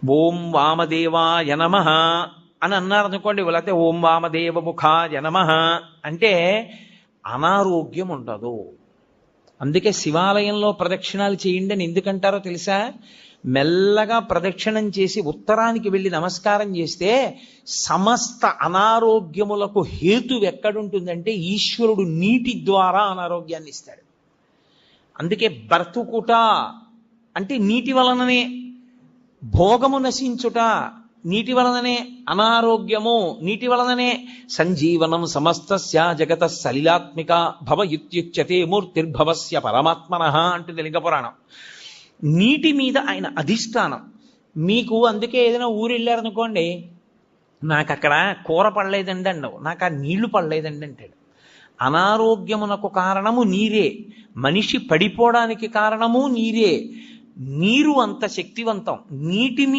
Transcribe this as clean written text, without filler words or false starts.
ఓం వామదేవాయ నమః అని అన్నారనుకోండి, లేకపోతే ఓం వామదేవ ముఖాయ నమః అంటే అనారోగ్యం ఉండదు. అందుకే శివాలయంలో ప్రదక్షిణాలు చేయండి అని ఎందుకంటారో తెలుసా? మెల్లగా ప్రదక్షిణం చేసి ఉత్తరానికి వెళ్ళి నమస్కారం చేస్తే సమస్త అనారోగ్యములకు హేతు ఎక్కడుంటుందంటే ఈశ్వరుడు నీటి ద్వారా అనారోగ్యాన్ని ఇస్తాడు. అందుకే బ్రతుకుట అంటే నీటి వలననే, భోగము నశించుట నీటి వలననే, అనారోగ్యము నీటి వలననే. సంజీవనం సమస్తస్య జగత సలిలాత్మిక భవ ఇత్యుచ్యతే మూర్తిర్భవస్య పరమాత్మనః అంటుంది లింగ పురాణం. నీటి మీద ఆయన అధిష్టానం. మీకు అందుకే ఏదైనా ఊరు వెళ్ళారనుకోండి, నాకు అక్కడ కూర పడలేదండి అండవు, నాకు ఆ నీళ్లు పడలేదండి అంటాడు. అనారోగ్యమునకు కారణము నీరే, మనిషి పడిపోవడానికి కారణము నీరే. నీరు అంత శక్తివంతం. నీటి